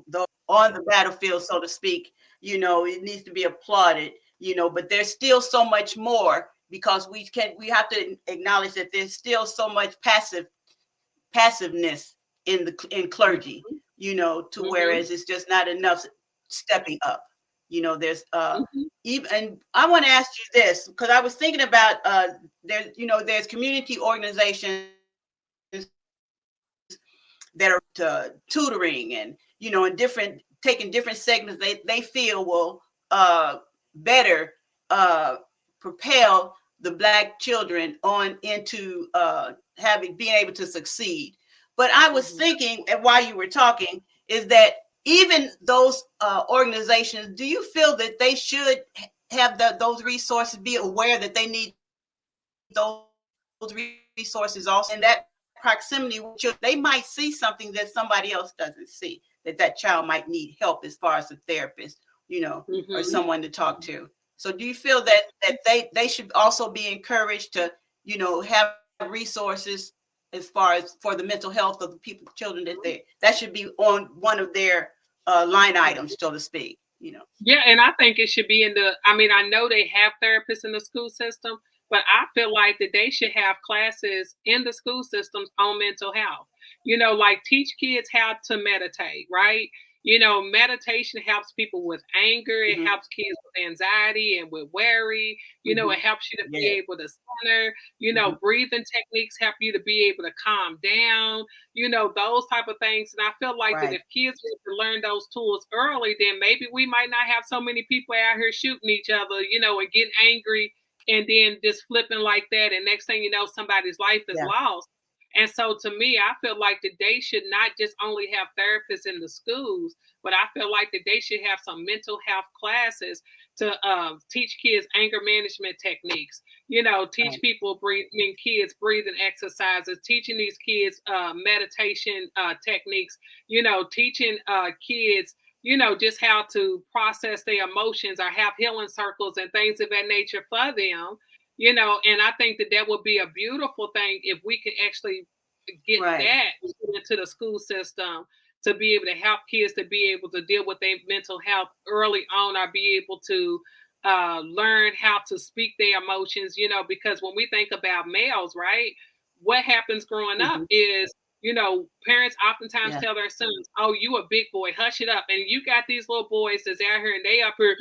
though on the battlefield, so to speak, it needs to be applauded, but there's still so much more, because we have to acknowledge that there's still so much passiveness in clergy, to hmm whereas it's just not enough stepping up. There's hmm even, and I want to ask you this, because I was thinking about there's community organizations that are tutoring, and in different taking different segments they feel will better uh, propel the Black children on into being able to succeed. But I was hmm thinking, and while you were talking, is that even those organizations, do you feel that they should have those resources, be aware that they need those resources also, in that proximity with children? They might see something that somebody else doesn't see, that child might need help as far as a therapist, or hmm someone to talk to. So do you feel that they should also be encouraged to, have resources as far as for the mental health of the children, that should be on one of their line items, so to speak? Yeah, and I think it should be in the. I mean, I know they have therapists in the school system, but I feel like that they should have classes in the school systems on mental health. Like, teach kids how to meditate, right? Meditation helps people with anger. It Hmm. helps kids with anxiety and with worry. Hmm. It helps you to be Yes. able to center. Hmm. Breathing techniques help you to be able to calm down, those type of things. And I feel like that Right. if kids were to learn those tools early, then maybe we might not have so many people out here shooting each other, and getting angry and then just flipping like that. And next thing you know, somebody's life is Yeah. lost. And so to me, I feel like that they should not just only have therapists in the schools, but I feel like that they should have some mental health classes to teach kids anger management techniques. Teach Right. people kids breathing exercises, teaching these kids meditation techniques. Teaching kids, just how to process their emotions or have healing circles and things of that nature for them. And I think that that would be a beautiful thing if we could actually get Right. that into the school system to be able to help kids to be able to deal with their mental health early on, or be able to learn how to speak their emotions, because when we think about males, right, what happens growing up Hmm. is, parents oftentimes Yeah. tell their sons, "Oh, you a big boy, hush it up." And you got these little boys that's out here and they up here,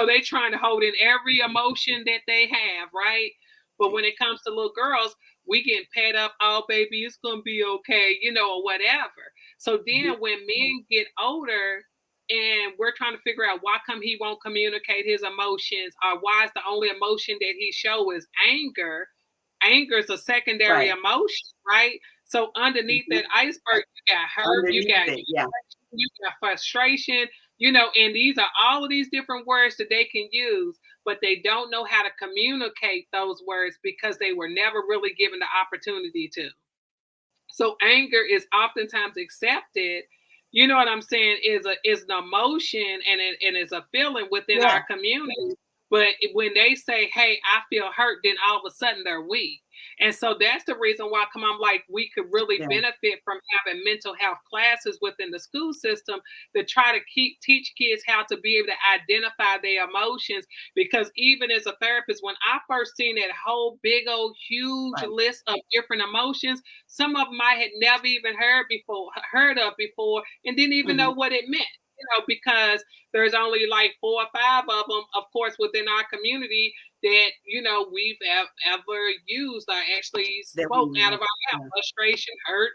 they trying to hold in every emotion that they have, right? But when it comes to little girls, we get paid up, "Oh, baby, it's gonna be okay," or whatever. So Hmm. then when men get older and we're trying to figure out why come he won't communicate his emotions, or why is the only emotion that he show is anger. Anger is a secondary Right. emotion, right? So underneath Hmm. that iceberg, you got hurt, you Underneath got it. Yeah. irritation, you got frustration, and these are all of these different words that they can use, but they don't know how to communicate those words because they were never really given the opportunity to. So anger is oftentimes accepted, you know what I'm saying, is an emotion, and is a feeling within Yeah. our community. But when they say, "Hey, I feel hurt," then all of a sudden they're weak. And so that's the reason why, come on, like, we could really Yeah. benefit from having mental health classes within the school system to try to teach kids how to be able to identify their emotions. Because even as a therapist, when I first seen that whole big old huge Right. list of different emotions, some of them I had never even heard of before, and didn't even Hmm. know what it meant. Because there's only like 4 or 5 of them, of course, within our community that we've ever used or actually That we spoke out know. of our mouth. Yeah. Frustration, hurt,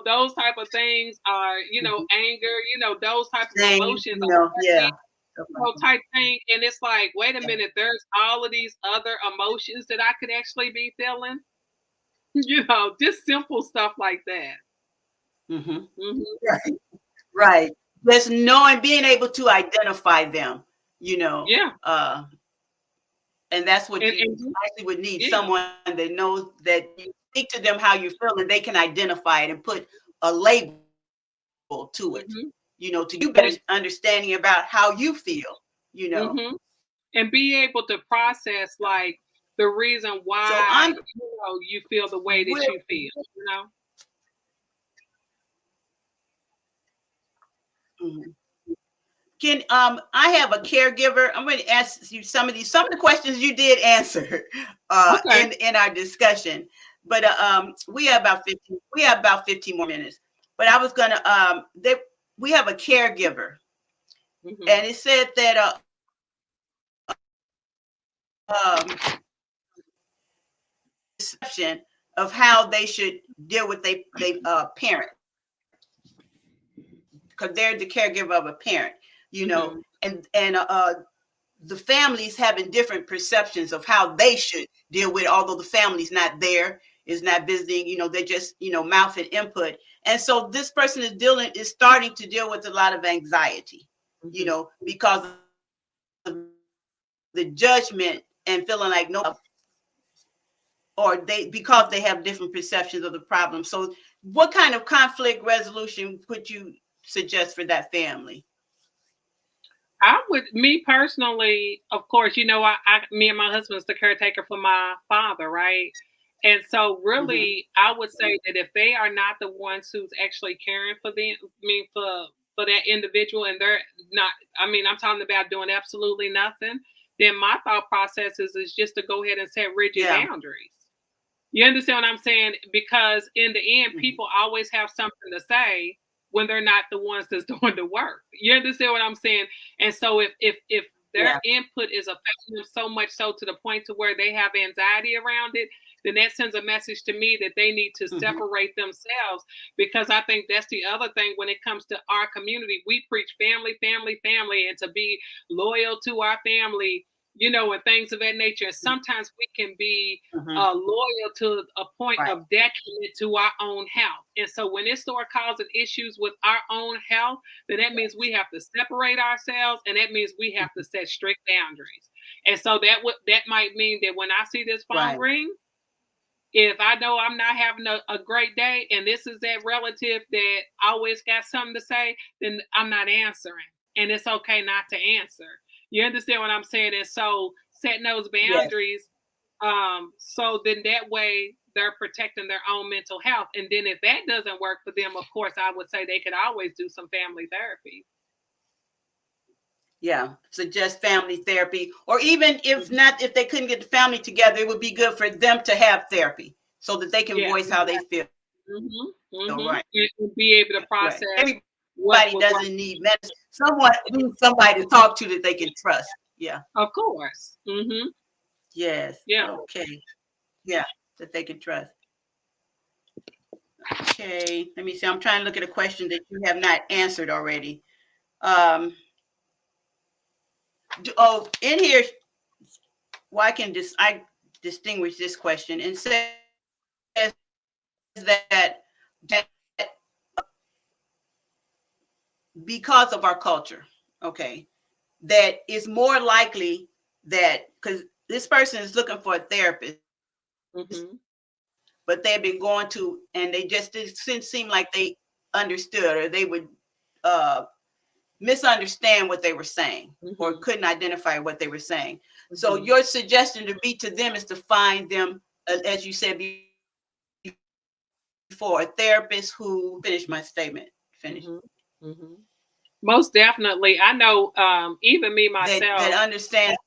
those type of things are, Hmm. anger, those type of Shame. emotions Yeah. Stuff like that. type thing. And it's like, wait a Yeah. minute, there's all of these other emotions that I could actually be feeling. Just simple stuff like that. Hmm. Hmm. Right. Right. Just knowing, being able to identify them, you know, Yeah. uh, and that's what you And actually would need, yeah. someone that knows that you speak to them how you feel and they can identify it and put a label to it, Hmm. to give you better understanding about how you feel, you know. Hmm. And be able to process, like, the reason So why I'm you feel the way that real. you feel. Mhm. Can I have a caregiver? I'm going to ask you some of the questions you did answer Okay. in our discussion, but we have about 15 more minutes. But I was going to we have a caregiver, and Hmm. it said that um, perception of how they should deal with they parent, because they're the caregiver of a parent, Hmm. and the families having different perceptions of how they should deal with it, although the family's not there, is not visiting, they're just, mouth and input. And so this person is starting to deal with a lot of anxiety, Hmm. because of the judgment and feeling like no, or because they have different perceptions of the problem. So what kind of conflict resolution would you suggest for that family? Me personally, of course, me and my husband's the caretaker for my father, right? And so, Mm-hmm. really, I would say that if they are not the ones who's actually caring for them, for that individual, and they're not, I'm talking about doing absolutely nothing, then my thought process is just to go ahead and set rigid Yeah. boundaries. You understand what I'm saying? Because in the end, Mm-hmm. people always have something to say when they're not the ones that's doing the work. You understand what I'm saying? And so if their Yeah. input is affecting them so much so to the point to where they have anxiety around it, then that sends a message to me that they need to Mm-hmm. separate themselves. Because I think that's the other thing when it comes to our community. We preach family, family, family, and to be loyal to our family. and things of that nature. And sometimes we can be loyal to a point Right. of detriment to our own health. And so when it starts causing issues with our own health, then that means we have to separate ourselves, and that means we have to set strict boundaries. And so that might mean that when I see this phone Right. ring, if I know I'm not having a great day and this is that relative that always got something to say, then I'm not answering. And it's okay not to answer. You understand what I'm saying? And so setting those Yes. boundaries, so then that way they're protecting their own mental health. And then if that doesn't work for them, of course, I would say they could always do some family therapy. Yeah. Suggest family therapy, or even if not, if they couldn't get the family together, it would be good for them to have therapy so that they can Yeah. voice how they feel. Right. And be able to Right. process what Everybody was wrong. doesn't need medicine. Someone needs somebody to talk to that they can trust. Yeah. Of course. Yes. Yeah. Okay. Yeah. That they can trust. Okay. Let me see. I'm trying to look at a question that you have not answered already. In here, I distinguish this question and says that because of our culture, okay, that it's more likely that because this person is looking for a therapist, but they've been going to, and they just didn't seem like they understood, or they would misunderstand what they were saying, or couldn't identify what they were saying. So your suggestion to be to them is to find them, as you said before, a therapist who finish my statement. Finish. Most definitely. I know, even me That myself. understands.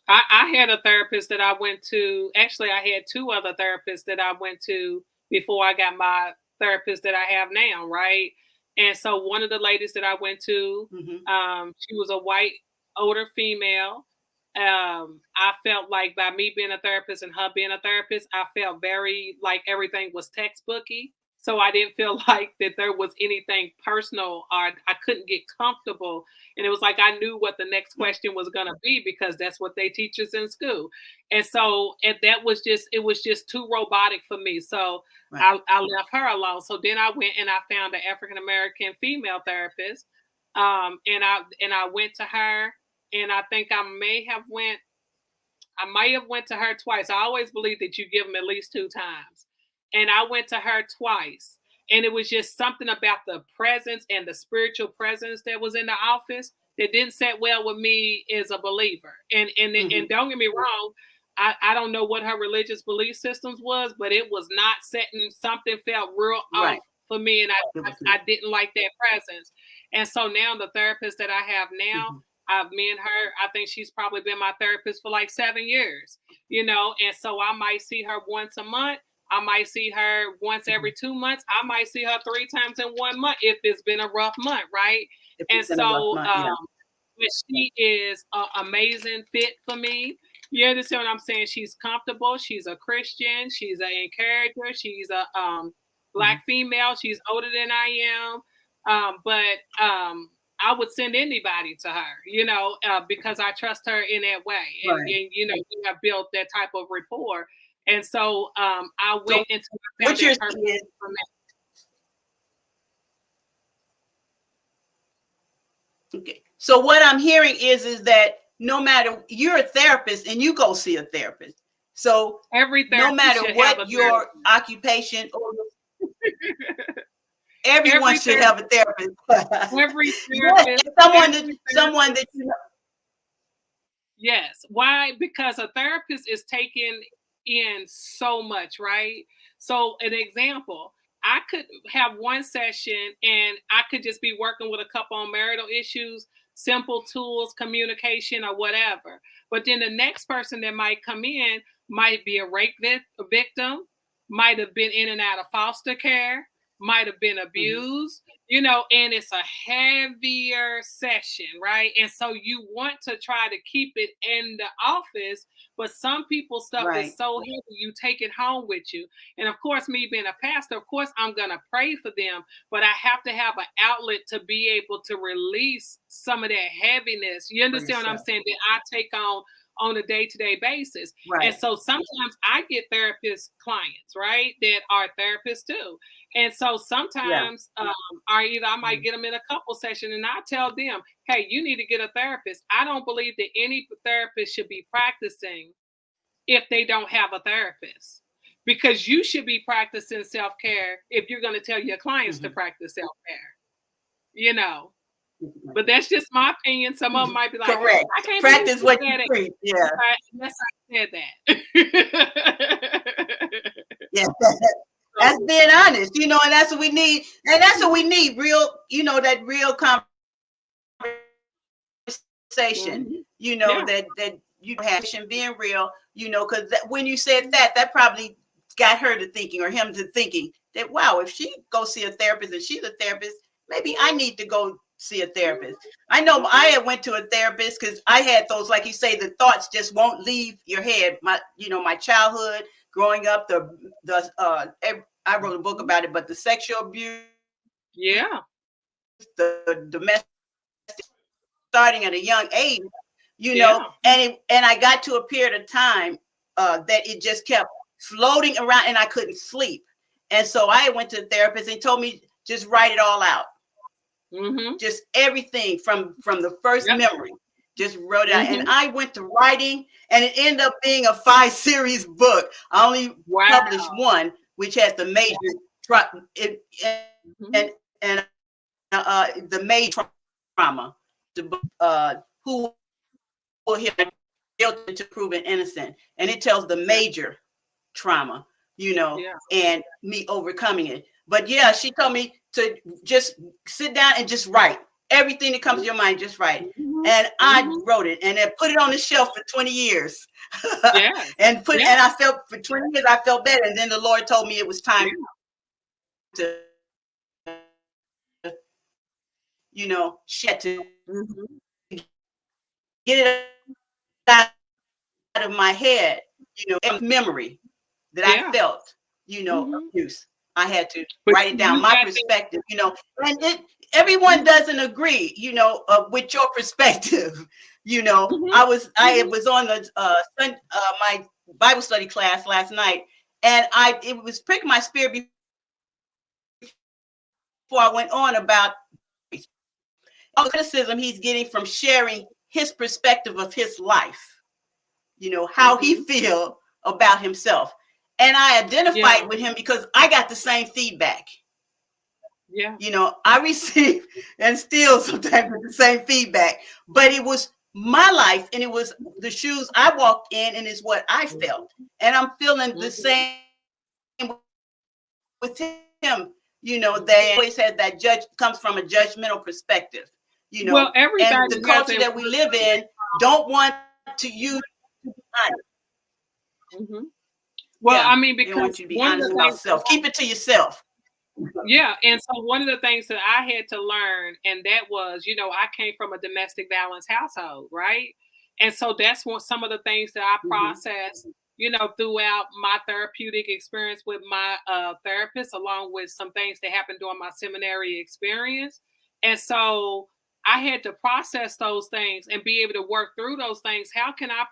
I had a therapist that I went to. Actually, I had two other therapists that I went to before I got my therapist that I have now, right? And so one of the ladies that I went to, she was a white, older female. I felt like by me being a therapist and her being a therapist, I felt very like everything was textbooky. So I didn't feel like that there was anything personal, or I couldn't get comfortable. And it was like I knew what the next question was going to be because that's what they teach us in school. And so that was just, it was just too robotic for me. So I left her alone. So then I went and I found an African American female therapist. And I went to her, and I think I might have went to her twice. I always believe that you give them at least two times. And I went to her twice. And it was just something about the presence and the spiritual presence that was in the office that didn't set well with me as a believer. And don't get me wrong, I don't know what her religious belief systems was, but it was not setting, something felt real off for me. And I didn't like that presence. And so now the therapist that I have now, me and her, I think she's probably been my therapist for like 7 years, and so I might see her once a month. I might see her once every 2 months. I might see her 3 times in 1 month if it's been a rough month, right? And so she is an amazing fit for me. You understand what I'm saying? She's comfortable. She's a Christian. She's an encourager. She's a Black female. She's older than I am. But I would send anybody to her, because I trust her in that way. And we have built that type of rapport. And so I went into what you're saying is, okay. So what I'm hearing is that no matter, you're a therapist and you go see a therapist. So no matter what your occupation, or everyone should have a therapist. Every therapist, someone that you know. Yes. Why? Because a therapist is taking in so much, right? So an example, I could have one session and I could just be working with a couple on marital issues, simple tools, communication, or whatever. But then the next person that might come in might be a rape victim, might have been in and out of foster care, might have been abused, and it's a heavier session, right? And so you want to try to keep it in the office, but some people's stuff is Right. so heavy, you take it home with you. And of course, me being a pastor, of course, I'm going to pray for them, but I have to have an outlet to be able to release some of that heaviness. You For understand what I'm yourself. saying? That I take on a day-to-day basis. And Right. so sometimes I get therapist clients, right, that are therapists too. And so Yeah. sometimes I might Mhm. get them in a couple session, and I tell them, hey, you need to get a therapist. I don't believe that any therapist should be practicing if they don't have a therapist, because you should be practicing self-care if you're going to tell your clients to Mhm. practice self-care, you know. But that's just my opinion. Some of them might be like, Correct. I can't believe Practice you what you said it. preach. Yeah. Yes, I said that. Yeah. That's So, being honest, and that's what we need. And that's what we need. Real, that real conversation, mhm. Yeah. that you have being real, because when you said that probably got her to thinking, or him to thinking that, wow, if she go see a therapist and she's a therapist, maybe I need to go see a therapist. I know I had went to a therapist because I had those, like you say, the thoughts just won't leave your head. My childhood growing up, I wrote a book about it, but the sexual abuse, Yeah. the domestic, starting at a young age, Yeah. and I got to a period of time that it just kept floating around and I couldn't sleep. And so I went to the therapist and told me just write it all out. Mhm. Just everything from the first Yep. memory. Just wrote it out. And Mhm. I went to writing, and it ended up being a 5 series book. I only Wow. published one, which has the major it, Mhm. and the major trauma. The who will hear guilty to proven innocent, and it tells the Yeah. major trauma, Yeah. and me overcoming it. But yeah, she told me to just sit down and just write everything that comes to your mind, just write. Mhm. And I Mhm. wrote it and then put it on the shelf for 20 years. Yes. And Yes. I felt for 20 years I felt better. And then the Lord told me it was time Yeah. to, she had to Mhm. get it out of my head, memory that I Yeah. felt, Mhm. abuse. I had to But write it down, you my got that. perspective, and everyone doesn't agree, with your perspective. Mhm. I Mhm. was on the my Bible study class last night, and it was pricking my spirit before I went on about all the criticism he's getting from sharing his perspective of his life, how he Mhm. feel about himself. And I identified Yeah. with him because I got the same feedback. Yeah. I receive and still sometimes with the same feedback, but it was my life and it was the shoes I walked in and it's what I felt. And I'm feeling the Mhm. same with him. They always had that judge comes from a judgmental perspective, Well, and everybody the culture hasn't that we worked live through their in don't want to use honest. trauma. Mhm. Well, Yeah, I mean, they want because you to be one of honest the about things self. Keep it to yourself. yeah, and so one of the things that I had to learn, and that was, I came from a domestic violence household, right? And so that's what some of the things that I Mhm. processed, throughout my therapeutic experience with my therapist, along with some things that happened during my seminary experience. And so I had to process those things and be able to work through those things. How can I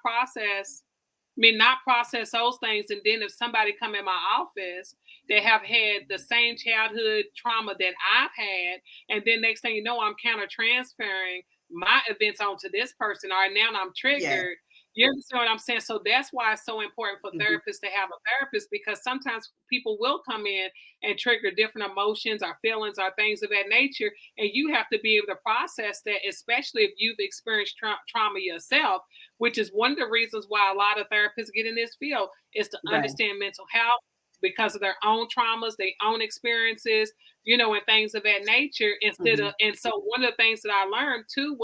not process those things, and then if somebody come in my office, they have had the same childhood trauma that I've had, and then next thing you know, I'm counter transferring my events onto this person, or now I'm Yeah. triggered. You understand what I'm saying? So that's why it's so important for Mhm. therapists to have a therapist, because sometimes people will come in and trigger different emotions or feelings or things of that nature. And you have to be able to process that, especially if you've experienced trauma yourself, which is one of the reasons why a lot of therapists get in this field, is to Right. understand mental health because of their own traumas, their own experiences, and things of that nature. Mhm. And so one of the things that I learned too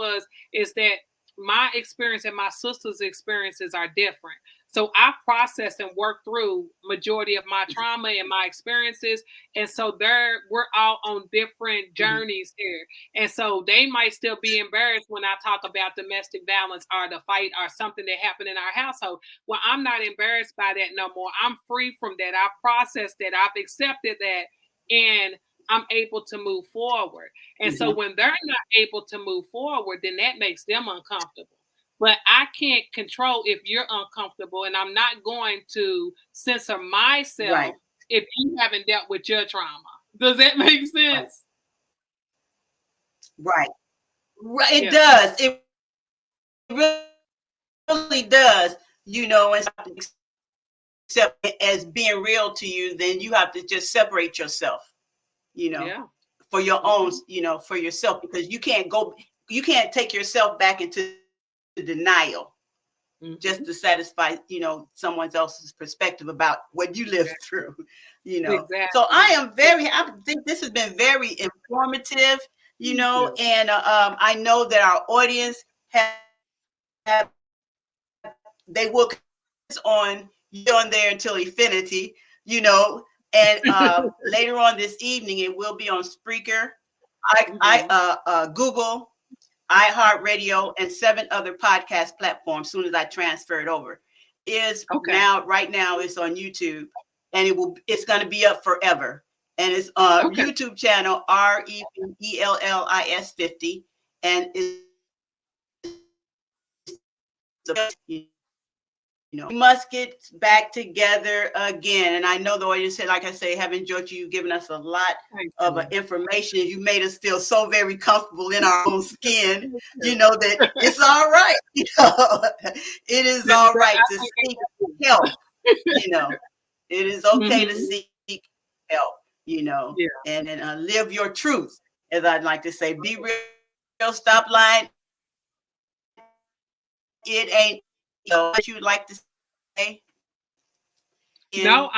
is that my experience and my sister's experiences are different. So I've processed and worked through majority of my trauma and my experiences. And so we're all on different Mhm. journeys here. And so they might still be embarrassed when I talk about domestic violence or the fight or something that happened in our household. Well, I'm not embarrassed by that no more. I'm free from that. I've processed that. I've accepted that. And I'm able to move forward. And so Mhm. when they're not able to move forward, then that makes them uncomfortable. But I can't control if you're uncomfortable, and I'm not going to censor Right. myself if you haven't dealt with your trauma. Does that make Right. sense? Right. Right. It Yeah. does. It really does. And accept it as being real to you, then you have to just separate yourself, you know, Yeah. for your own, Hmm. for yourself, because you can't take yourself back into denial just Hmm. to satisfy, someone else's perspective about what you lived through, So Exactly. I think this has been very informative, Thank you. and I know that our audience have they will on there until infinity, you know. And later on this evening, it will be on Spreaker, Hmm. Google, iHeartRadio, and 7 other podcast platforms. Soon as I transfer it over, is Okay. now right now it's on YouTube, and it's going to be up forever. And it's Okay. YouTube channel RENELLIS 50, and it's we must get back together again. And I know the audience said, like I say, have enjoyed you. You've given us a lot Thank of you. information. You made us feel so very comfortable in our own skin, Thank you. that it's all right. It is all right I to think seek they do. help. You know, it is okay to Hmm. seek help, Yeah. and live your truth. As I'd like to say, be real, stop lying. It ain't, what you'd like to say No, in.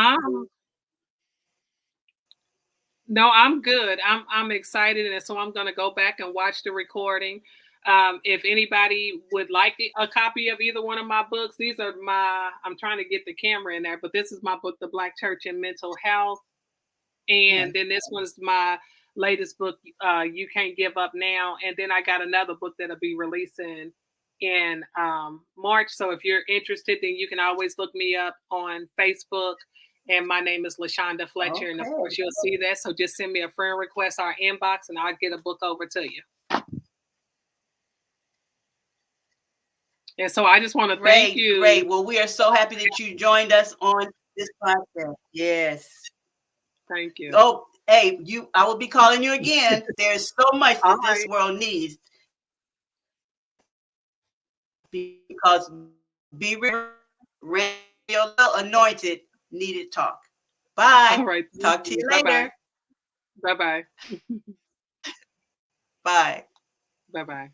I'm good. I'm excited, and so I'm going to go back and watch the recording. If anybody would like a copy of either one of my books, these are my. I'm trying to get the camera in there, but this is my book, The Black Church and Mental Health, and then this one's my latest book, You Can't Give Up Now, and then I got another book that'll be releasing in March. So if you're interested, then you can always look me up on Facebook. And my name is LaShonda Fletcher. And of Okay. course, you'll see that. So just send me a friend request or inbox and I'll get a book over to you. And so I just want to thank Great, you. great. Well, we are so happy that you joined us on this podcast. Yes. Thank you. Oh, hey, I will be calling you again. There's so much All that this right. world needs, because be real, real anointed needed talk. All Bye. right. Thank Talk to you. you Bye bye. later. Bye bye. Bye. Bye bye.